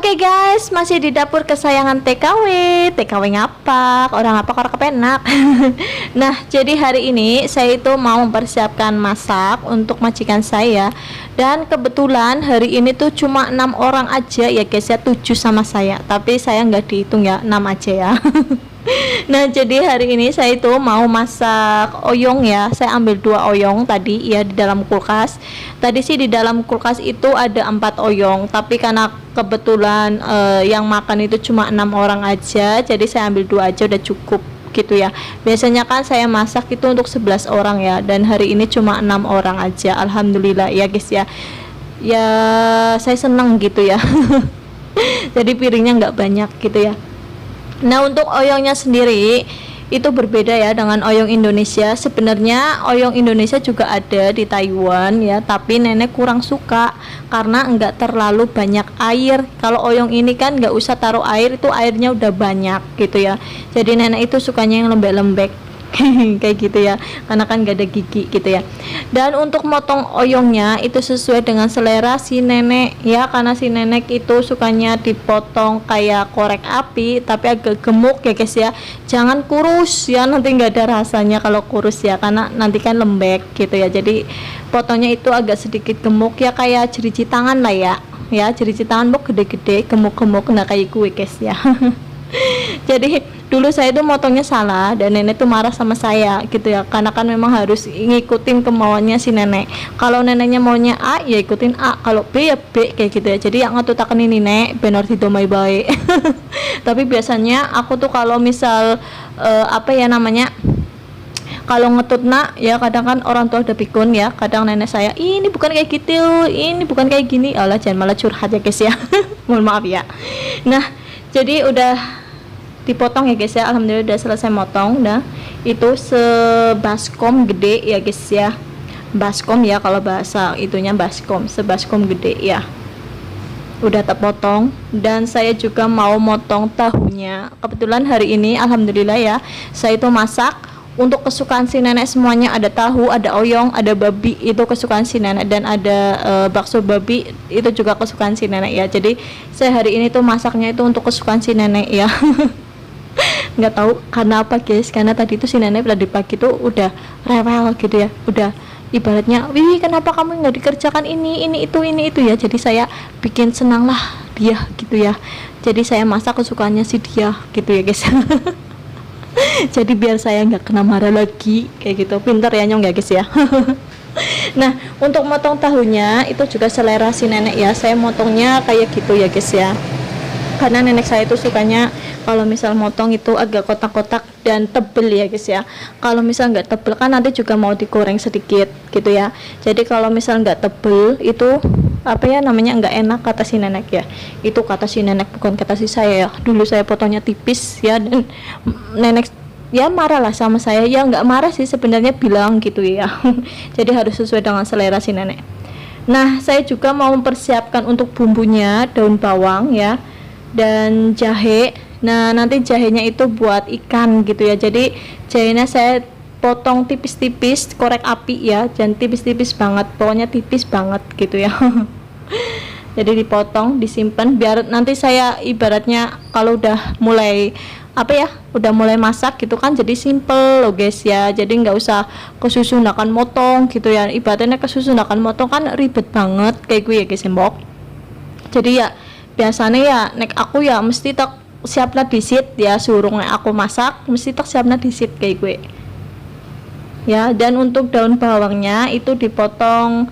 Oke guys, masih di dapur kesayangan TKW. TKW ngapak, orang ngapak orang kepenak. Nah, jadi hari ini saya itu mau mempersiapkan masak untuk majikan saya. Dan kebetulan hari ini tuh cuma 6 orang aja ya guys ya, 7 sama saya. Tapi saya nggak dihitung ya, 6 aja ya. Nah, jadi hari ini saya itu mau masak oyong ya. Saya ambil 2 oyong tadi ya di dalam kulkas. Tadi sih di dalam kulkas itu ada 4 oyong, tapi karena kebetulan yang makan itu cuma 6 orang aja, jadi saya ambil 2 aja udah cukup gitu ya. Biasanya kan saya masak itu untuk 11 orang ya, dan hari ini cuma 6 orang aja. Alhamdulillah ya guys ya. Ya saya senang gitu ya. Jadi piringnya nggak banyak gitu ya. Nah, untuk oyongnya sendiri itu berbeda ya dengan oyong Indonesia. Sebenarnya oyong Indonesia juga ada di Taiwan ya, tapi nenek kurang suka karena enggak terlalu banyak air. Kalau oyong ini kan nggak usah taruh air, itu airnya udah banyak gitu ya. Jadi nenek itu sukanya yang lembek-lembek kayak gitu ya, karena kan gak ada gigi gitu ya. Dan untuk motong oyongnya itu sesuai dengan selera si nenek ya, karena si nenek itu sukanya dipotong kayak korek api tapi agak gemuk ya guys ya. Jangan kurus ya, nanti nggak ada rasanya kalau kurus ya, karena nanti kan lembek gitu ya. Jadi potongnya itu agak sedikit gemuk ya, kayak jerici tangan lah ya. Ya, jerici tangan mau gede-gede, gemuk-gemuk, nah kayak gue guys ya. Jadi dulu saya itu motongnya salah dan nenek tuh marah sama saya gitu ya, karena kan memang harus ngikutin kemauannya si nenek. Kalau neneknya maunya A ya ikutin A, kalau B ya B kayak gitu ya. Jadi yang ngatutaken ini nenek benar didomai baik. Tapi biasanya aku tuh kalau misal kalau ngetut nak ya, kadang kan orang tua udah pikun ya, kadang nenek saya ini bukan kayak gitu, ini bukan kayak gini. Allah, jangan malah curhat ya guys ya. Mohon maaf ya. Nah, jadi udah dipotong ya guys ya. Alhamdulillah udah selesai motong. Nah, itu sebaskom gede ya guys ya. Baskom ya kalau bahasa itunya, baskom, sebaskom gede ya. Udah terpotong. Dan saya juga mau motong tahunya. Kebetulan hari ini alhamdulillah ya, saya itu masak untuk kesukaan si nenek semuanya. Ada tahu, ada oyong, ada babi, itu kesukaan si nenek, dan ada bakso babi, itu juga kesukaan si nenek ya. Jadi saya hari ini tuh masaknya itu untuk kesukaan si nenek ya. Nggak tahu karena apa guys, karena tadi tuh si nenek tadi pagi tuh udah rewel gitu ya, udah ibaratnya, wih kenapa kamu nggak dikerjakan ini itu ya. Jadi saya bikin senang lah dia gitu ya. Jadi saya masak kesukaannya si dia gitu ya guys. Jadi biar saya nggak kena marah lagi kayak gitu. Pinter ya nyong ya guys ya. Nah, untuk motong tahunya itu juga selera si nenek ya. Saya motongnya kayak gitu ya guys ya, karena nenek saya itu sukanya kalau misal motong itu agak kotak-kotak dan tebel ya guys ya. Kalau misal nggak tebel kan nanti juga mau digoreng sedikit gitu ya. Jadi kalau misal nggak tebel itu apa ya namanya, nggak enak kata si nenek ya. Itu kata si nenek, bukan kata si saya ya. Dulu saya potongnya tipis ya, dan nenek ya marah lah sama saya. Ya nggak marah sih sebenarnya, bilang gitu ya. Jadi harus sesuai dengan selera si nenek. Nah, saya juga mau mempersiapkan untuk bumbunya, daun bawang ya, dan jahe. Nah, nanti jahenya itu buat ikan gitu ya. Jadi jahenya saya potong tipis-tipis, korek api ya, jangan tipis-tipis banget, pokoknya tipis banget gitu ya. Jadi dipotong, disimpan biar nanti saya ibaratnya kalau udah mulai udah mulai masak gitu kan, jadi simple loh guys ya. Jadi nggak usah kesusunakan motong gitu ya. Ibaratnya kesusunakan motong kan ribet banget kayak gue ya guys mbok. Jadi ya biasanya ya nek aku ya mesti tak siapna disit ya, suruh aku masak mesti tak siapna disit kayak gue ya. Dan untuk daun bawangnya itu dipotong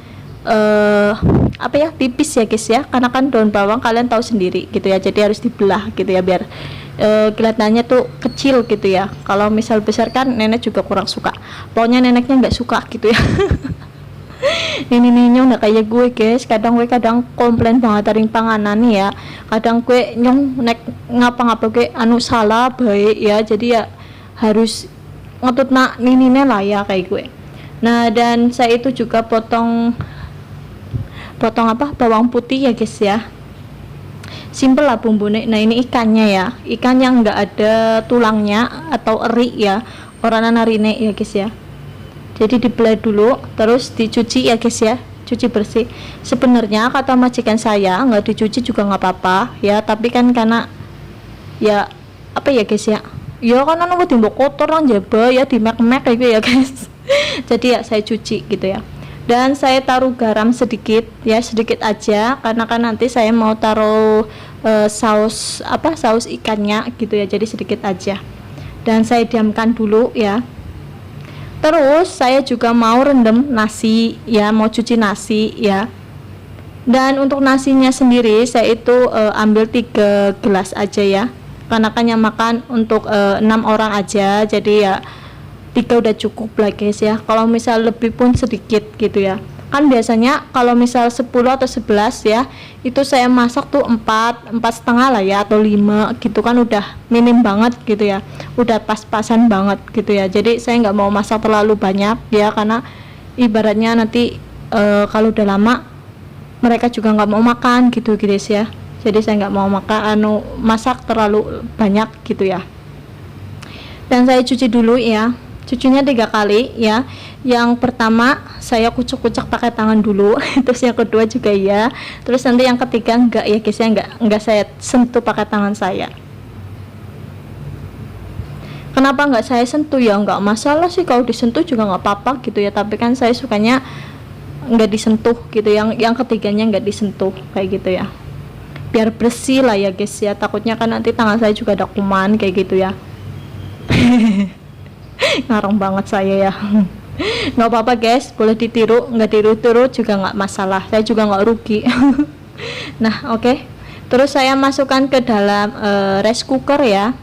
tipis ya guys ya, karena kan daun bawang kalian tahu sendiri gitu ya, jadi harus dibelah gitu ya, biar kelihatannya tuh kecil gitu ya. Kalau misal besar kan nenek juga kurang suka, pokoknya neneknya nggak suka gitu ya. Ini nyong nggak kayak gue guys, kadang komplain banget dari panganan nih ya. Kadang gue nyong nek ngapa-ngapa gue salah baik ya, jadi ya harus ngetut nak ninine lah ya kayak gue. Nah, dan saya itu juga potong bawang putih ya guys ya, simple lah bumbunya. Nah, ini ikannya ya, ikan yang nggak ada tulangnya atau eri ya, orang narine ya guys ya. Jadi dibelah dulu, terus dicuci ya guys ya, cuci bersih. Sebenarnya kata majikan saya nggak dicuci juga nggak apa-apa ya, tapi kan karena ya apa ya guys ya, ya kan anu timbuk kotor nang jaba ya, di mek-mek kayak gitu ya guys. Jadi ya saya cuci gitu ya, dan saya taruh garam sedikit ya, sedikit aja, karena kan nanti saya mau taruh saus saus ikannya gitu ya, jadi sedikit aja, dan saya diamkan dulu ya. Terus saya juga mau rendam nasi ya, mau cuci nasi ya. Dan untuk nasinya sendiri saya itu ambil 3 gelas aja ya, karena kan yang makan untuk 6 orang aja, jadi ya 3 udah cukup lah guys ya. Kalau misal lebih pun sedikit gitu ya, kan biasanya kalau misal 10 atau 11 ya, itu saya masak tuh 4,5 lah ya, atau 5 gitu kan, udah minim banget gitu ya, udah pas-pasan banget gitu ya. Jadi saya nggak mau masak terlalu banyak ya, karena ibaratnya nanti kalau udah lama mereka juga nggak mau makan gitu guys ya. Jadi saya nggak mau masak terlalu banyak gitu ya. Dan saya cuci dulu ya, cucinya 3 kali ya. Yang pertama saya kucek-kucek pakai tangan dulu, terus yang kedua juga ya, terus nanti yang ketiga enggak ya guys ya, enggak saya sentuh pakai tangan saya. Kenapa enggak saya sentuh ya, enggak masalah sih kalau disentuh juga enggak apa-apa gitu ya, tapi kan saya sukanya enggak disentuh gitu, yang ketiganya enggak disentuh kayak gitu ya, biar bersih lah ya guys ya. Takutnya kan nanti tangan saya juga ada kuman kayak gitu ya. Ngarang banget saya ya. Nggak apa-apa guys, boleh ditiru, nggak tiru-tiru juga nggak masalah, saya juga nggak rugi. Nah oke. Terus saya masukkan ke dalam rice cooker ya,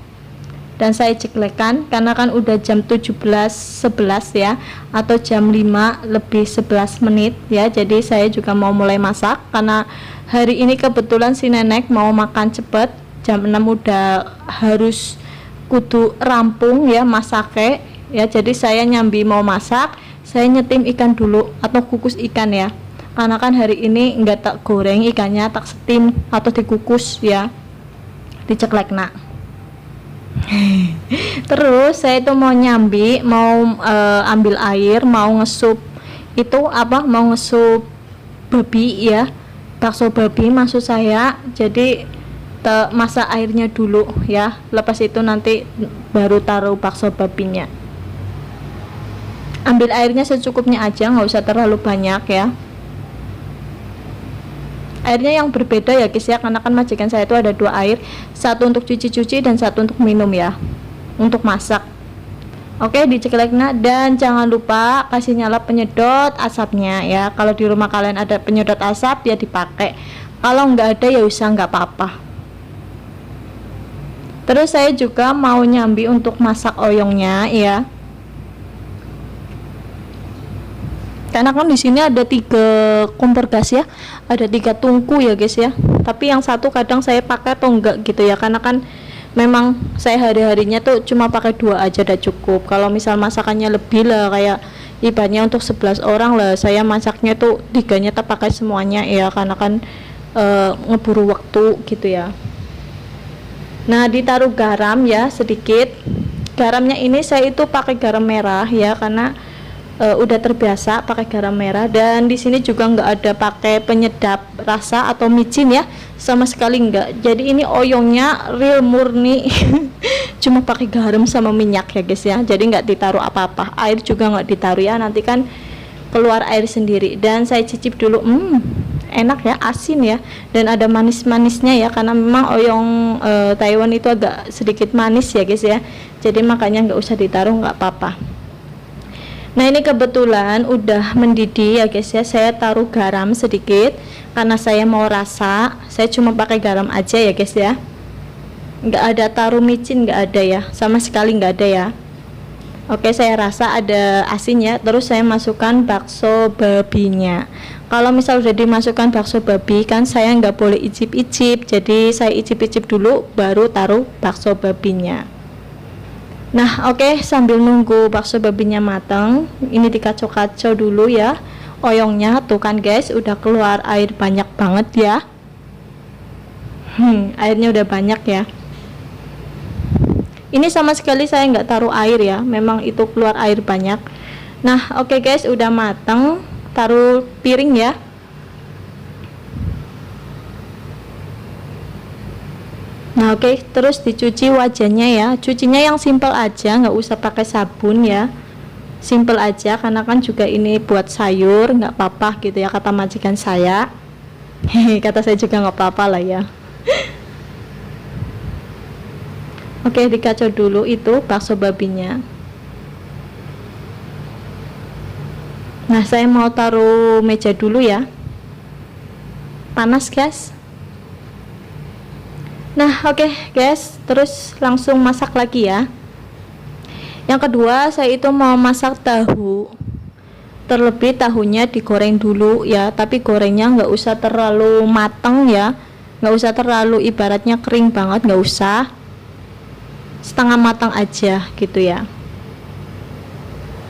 dan saya ceklekkan karena kan udah jam 17.11 ya, atau jam 5 lebih 11 menit ya. Jadi saya juga mau mulai masak, karena hari ini kebetulan si nenek mau makan cepet, jam 6 udah harus kudu rampung ya masaknya ya. Jadi saya nyambi mau masak, saya nyetim ikan dulu atau kukus ikan ya, karena kan hari ini enggak tak goreng ikannya, tak steam atau dikukus ya, diceklek nak. Terus saya itu mau nyambi, mau ambil air, mau ngesup itu mau ngesup babi ya, bakso babi maksud saya. Jadi masak airnya dulu ya, lepas itu nanti baru taruh bakso babinya. Ambil airnya secukupnya aja, nggak usah terlalu banyak ya. Airnya yang berbeda ya guys ya, karena kan majikan saya itu ada 2 air, satu untuk cuci-cuci dan satu untuk minum ya, untuk masak. Oke, dicekleknya, dan jangan lupa kasih nyala penyedot asapnya ya. Kalau di rumah kalian ada penyedot asap ya dipakai, kalau nggak ada ya usah, nggak apa-apa. Terus saya juga mau nyambi untuk masak oyongnya ya, karena kan di sini ada 3 kompor gas ya, ada 3 tungku ya guys ya. Tapi yang satu kadang saya pakai atau enggak gitu ya, karena kan memang saya hari-harinya tuh cuma pakai 2 aja udah cukup. Kalau misal masakannya lebih lah, kayak ibaratnya untuk 11 orang lah, saya masaknya tuh 3-nya tak pakai semuanya ya, karena kan ngeburu waktu gitu ya. Nah ditaruh garam ya sedikit. Garamnya ini saya itu pakai garam merah ya, karena udah terbiasa pakai garam merah. Dan di sini juga nggak ada pakai penyedap rasa atau micin ya, sama sekali nggak. Jadi ini oyongnya real murni cuma pakai garam sama minyak ya guys ya. Jadi nggak ditaruh apa-apa, air juga nggak ditaruh ya, nanti kan keluar air sendiri. Dan saya cicip dulu, enak ya, asin ya, dan ada manis-manisnya ya, karena memang oyong Taiwan itu agak sedikit manis ya guys ya, jadi makanya nggak usah ditaruh, nggak apa-apa. Nah ini kebetulan udah mendidih ya guys ya, saya taruh garam sedikit karena saya mau rasa, saya cuma pakai garam aja ya guys ya, nggak ada taruh micin, nggak ada ya, sama sekali nggak ada ya. Oke, saya rasa ada asinnya. Terus saya masukkan bakso babinya. Kalau misal udah dimasukkan bakso babi kan saya nggak boleh icip-icip, jadi saya icip-icip dulu baru taruh bakso babinya. Nah oke, sambil nunggu bakso babinya matang, ini dikacau-kacau dulu ya oyongnya. Tuh kan guys, udah keluar air banyak banget ya. Airnya udah banyak ya. Ini sama sekali saya nggak taruh air ya, memang itu keluar air banyak. Nah oke guys, udah matang. taruh piring ya. Nah oke, terus dicuci wajahnya ya, cucinya yang simple aja, nggak usah pakai sabun ya, simple aja, karena kan juga ini buat sayur, nggak apa-apa gitu ya kata majikan saya. Hehe, kata saya juga nggak apa-apa lah ya. Oke, dikacau dulu itu bakso babinya. Nah saya mau taruh meja dulu ya, panas guys. Nah oke guys, terus langsung masak lagi ya. Yang kedua saya itu mau masak tahu, terlebih tahunya digoreng dulu ya, tapi gorengnya nggak usah terlalu mateng ya, nggak usah terlalu ibaratnya kering banget, nggak usah, setengah matang aja gitu ya.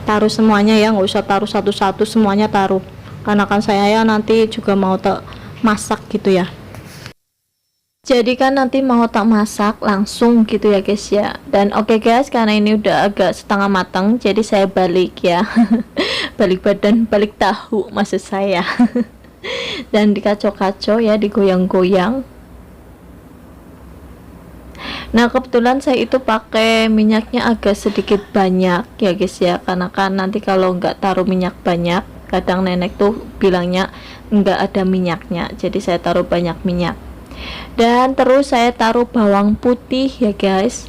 Taruh semuanya ya, nggak usah taruh satu-satu, semuanya taruh, karena kan saya ya nanti juga mau masak gitu ya, jadi kan nanti mau tak masak langsung gitu ya guys ya. Dan oke guys, karena ini udah agak setengah matang, jadi saya balik ya. Balik badan, balik tahu maksud saya. Dan dikacau-kacau ya, digoyang-goyang. Nah kebetulan saya itu pakai minyaknya agak sedikit banyak ya guys ya, karena kan nanti kalau nggak taruh minyak banyak, kadang nenek tuh bilangnya nggak ada minyaknya, jadi saya taruh banyak minyak. Dan terus saya taruh bawang putih ya guys.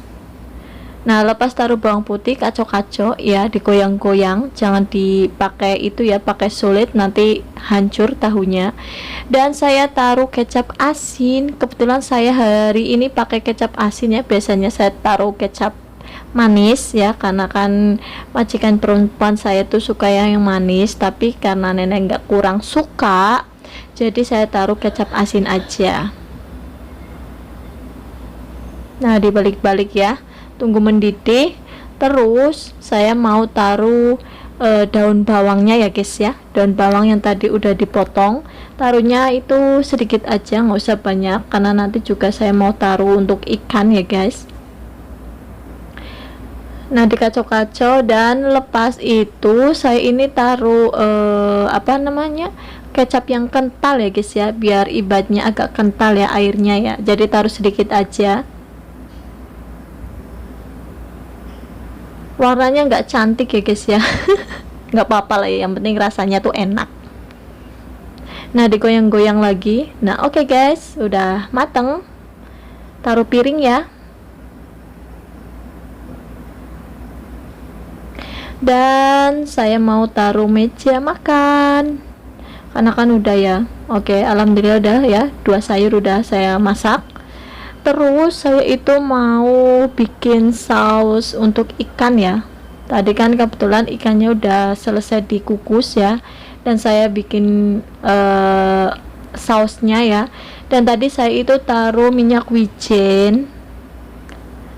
Nah lepas taruh bawang putih, kacau-kacau ya, digoyang-goyang, jangan dipakai itu ya, pakai sulit nanti hancur tahunya. Dan saya taruh kecap asin, kebetulan saya hari ini pakai kecap asin ya, biasanya saya taruh kecap manis ya, karena kan majikan perempuan saya tuh suka yang manis, tapi karena nenek nggak kurang suka, jadi saya taruh kecap asin aja. Nah dibalik-balik ya, tunggu mendidih. Terus saya mau taruh daun bawangnya ya guys ya, daun bawang yang tadi udah dipotong, taruhnya itu sedikit aja, nggak usah banyak, karena nanti juga saya mau taruh untuk ikan ya guys. Nah dikacau-kacau, dan lepas itu saya ini taruh apa namanya, kecap yang kental ya guys ya, biar ibatnya agak kental ya airnya ya, jadi taruh sedikit aja. Warnanya nggak cantik ya guys ya. Nggak apa-apa lah ya, yang penting rasanya tuh enak. Nah digoyang-goyang lagi. Nah oke guys, udah mateng, taruh piring ya. Dan saya mau taruh meja makan, karena kan udah ya. Oke, alhamdulillah udah ya, 2 sayur udah saya masak. Terus saya itu mau bikin saus untuk ikan ya. Tadi kan kebetulan ikannya udah selesai dikukus ya, dan saya bikin sausnya ya. Dan tadi saya itu taruh minyak wijen,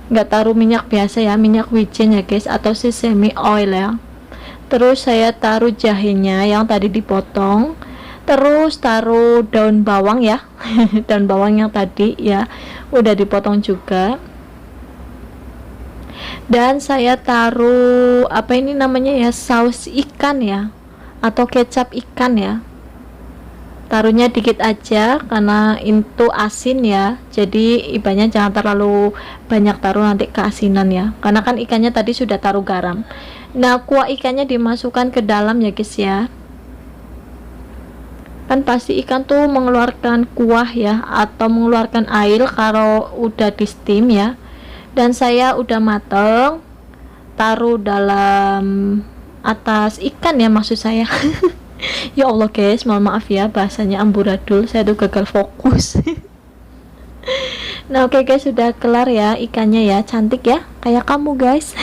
nggak taruh minyak biasa ya, minyak wijen ya guys, atau sesame oil ya. Terus saya taruh jahenya yang tadi dipotong, terus taruh daun bawang ya. Daun bawang yang tadi ya udah dipotong juga. Dan saya taruh apa ini namanya ya, saus ikan ya, atau kecap ikan ya. Taruhnya dikit aja karena itu asin ya, jadi ibaratnya jangan terlalu banyak taruh, nanti keasinan ya, karena kan ikannya tadi sudah taruh garam. Nah kuah ikannya dimasukkan ke dalam ya guys ya, kan pasti ikan tuh mengeluarkan kuah ya, atau mengeluarkan air kalau udah di steam ya. Dan saya udah mateng, taruh dalam atas ikan ya maksud saya. Ya Allah guys, mohon maaf ya bahasanya amburadul, saya tuh gagal fokus. Nah oke guys, sudah kelar ya ikannya ya, cantik ya kayak kamu guys.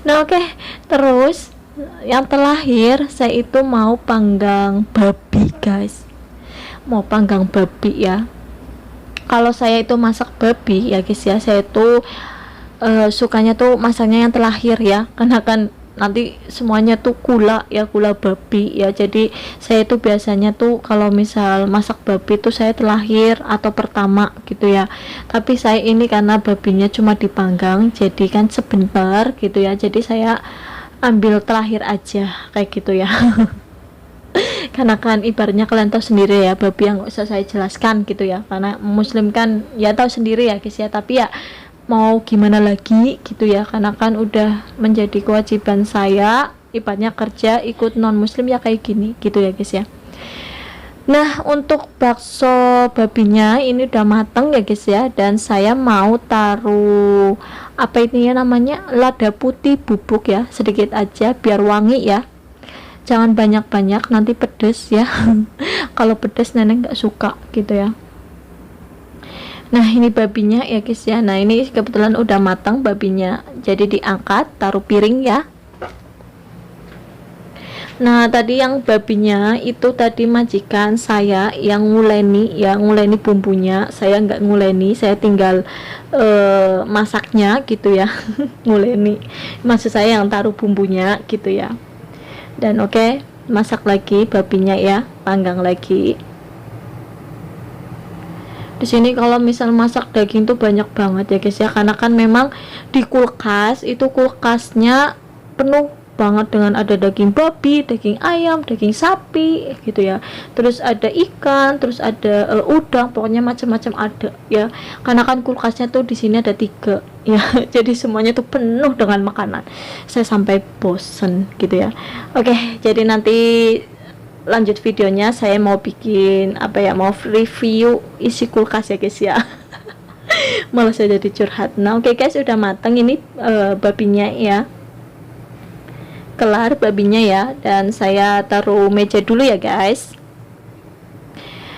Nah oke, terus yang terakhir saya itu mau panggang babi guys, mau panggang babi ya. Kalau saya itu masak babi ya guys ya, saya itu sukanya tuh masaknya yang terakhir ya, karena kan nanti semuanya tuh gula ya, gula babi ya, jadi saya itu biasanya tuh kalau misal masak babi tuh saya terakhir atau pertama gitu ya. Tapi saya ini karena babinya cuma dipanggang, jadi kan sebentar gitu ya, jadi saya ambil terakhir aja kayak gitu ya. Karena kan ibaratnya kalian tahu sendiri ya, babi yang nggak usah saya jelaskan gitu ya, karena muslim kan ya tahu sendiri ya guys ya. Tapi ya mau gimana lagi gitu ya, karena kan udah menjadi kewajiban saya ibaratnya kerja ikut non muslim ya kayak gini gitu ya guys ya. Nah, untuk bakso babinya ini udah mateng ya guys ya, dan saya mau taruh apa ini ya namanya, lada putih bubuk ya, sedikit aja biar wangi ya, jangan banyak-banyak nanti pedes ya. Kalau pedes nenek nggak suka gitu ya. Nah, ini babinya ya guys ya. Nah, ini kebetulan udah matang babinya, jadi diangkat taruh piring ya. Nah, tadi yang babinya itu tadi majikan saya yang nguleni bumbunya, saya nggak nguleni, saya tinggal masaknya gitu ya. Nguleni maksud saya yang taruh bumbunya gitu ya. Dan oke, masak lagi babinya ya, panggang lagi. Di sini kalau misal masak daging tuh banyak banget ya guys ya, karena kan memang di kulkas itu kulkasnya penuh banget dengan ada daging babi, daging ayam, daging sapi gitu ya. Terus ada ikan, terus ada udang, pokoknya macam-macam ada ya. Karena kan kulkasnya tuh di sini ada 3 ya. Jadi semuanya tuh penuh dengan makanan. Saya sampai bosen gitu ya. Oke, jadi nanti lanjut videonya saya mau bikin apa ya, mau review isi kulkas ya guys ya. Malah saya jadi curhat. Nah, oke guys, udah matang ini babinya ya. Kelar babinya ya, dan saya taruh meja dulu ya guys.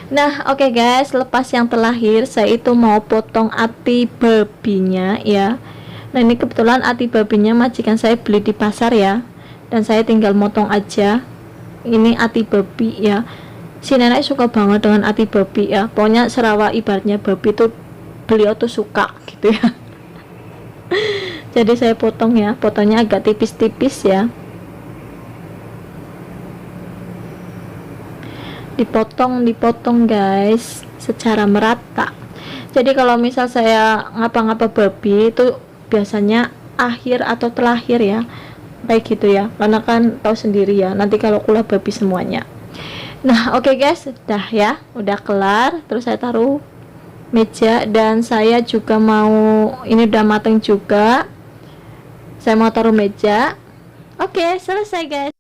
Nah, oke guys, lepas yang terlahir saya itu mau potong ati babinya ya. Nah, ini kebetulan ati babinya majikan saya beli di pasar ya, dan saya tinggal motong aja. Ini ati babi ya, si nenek suka banget dengan ati babi ya, pokoknya Sarawak ibaratnya babi tuh beliau tuh suka gitu ya. Jadi saya potong ya, potongnya agak tipis-tipis ya, dipotong guys secara merata. Jadi kalau misal saya ngapa-ngapa babi itu biasanya akhir atau terakhir ya, kayak gitu ya, karena kan tahu sendiri ya nanti kalau kulah babi semuanya. Nah, oke guys, udah ya, udah kelar. Terus saya taruh meja, dan saya juga mau, ini udah mateng juga, saya mau taruh meja. Oke, selesai guys.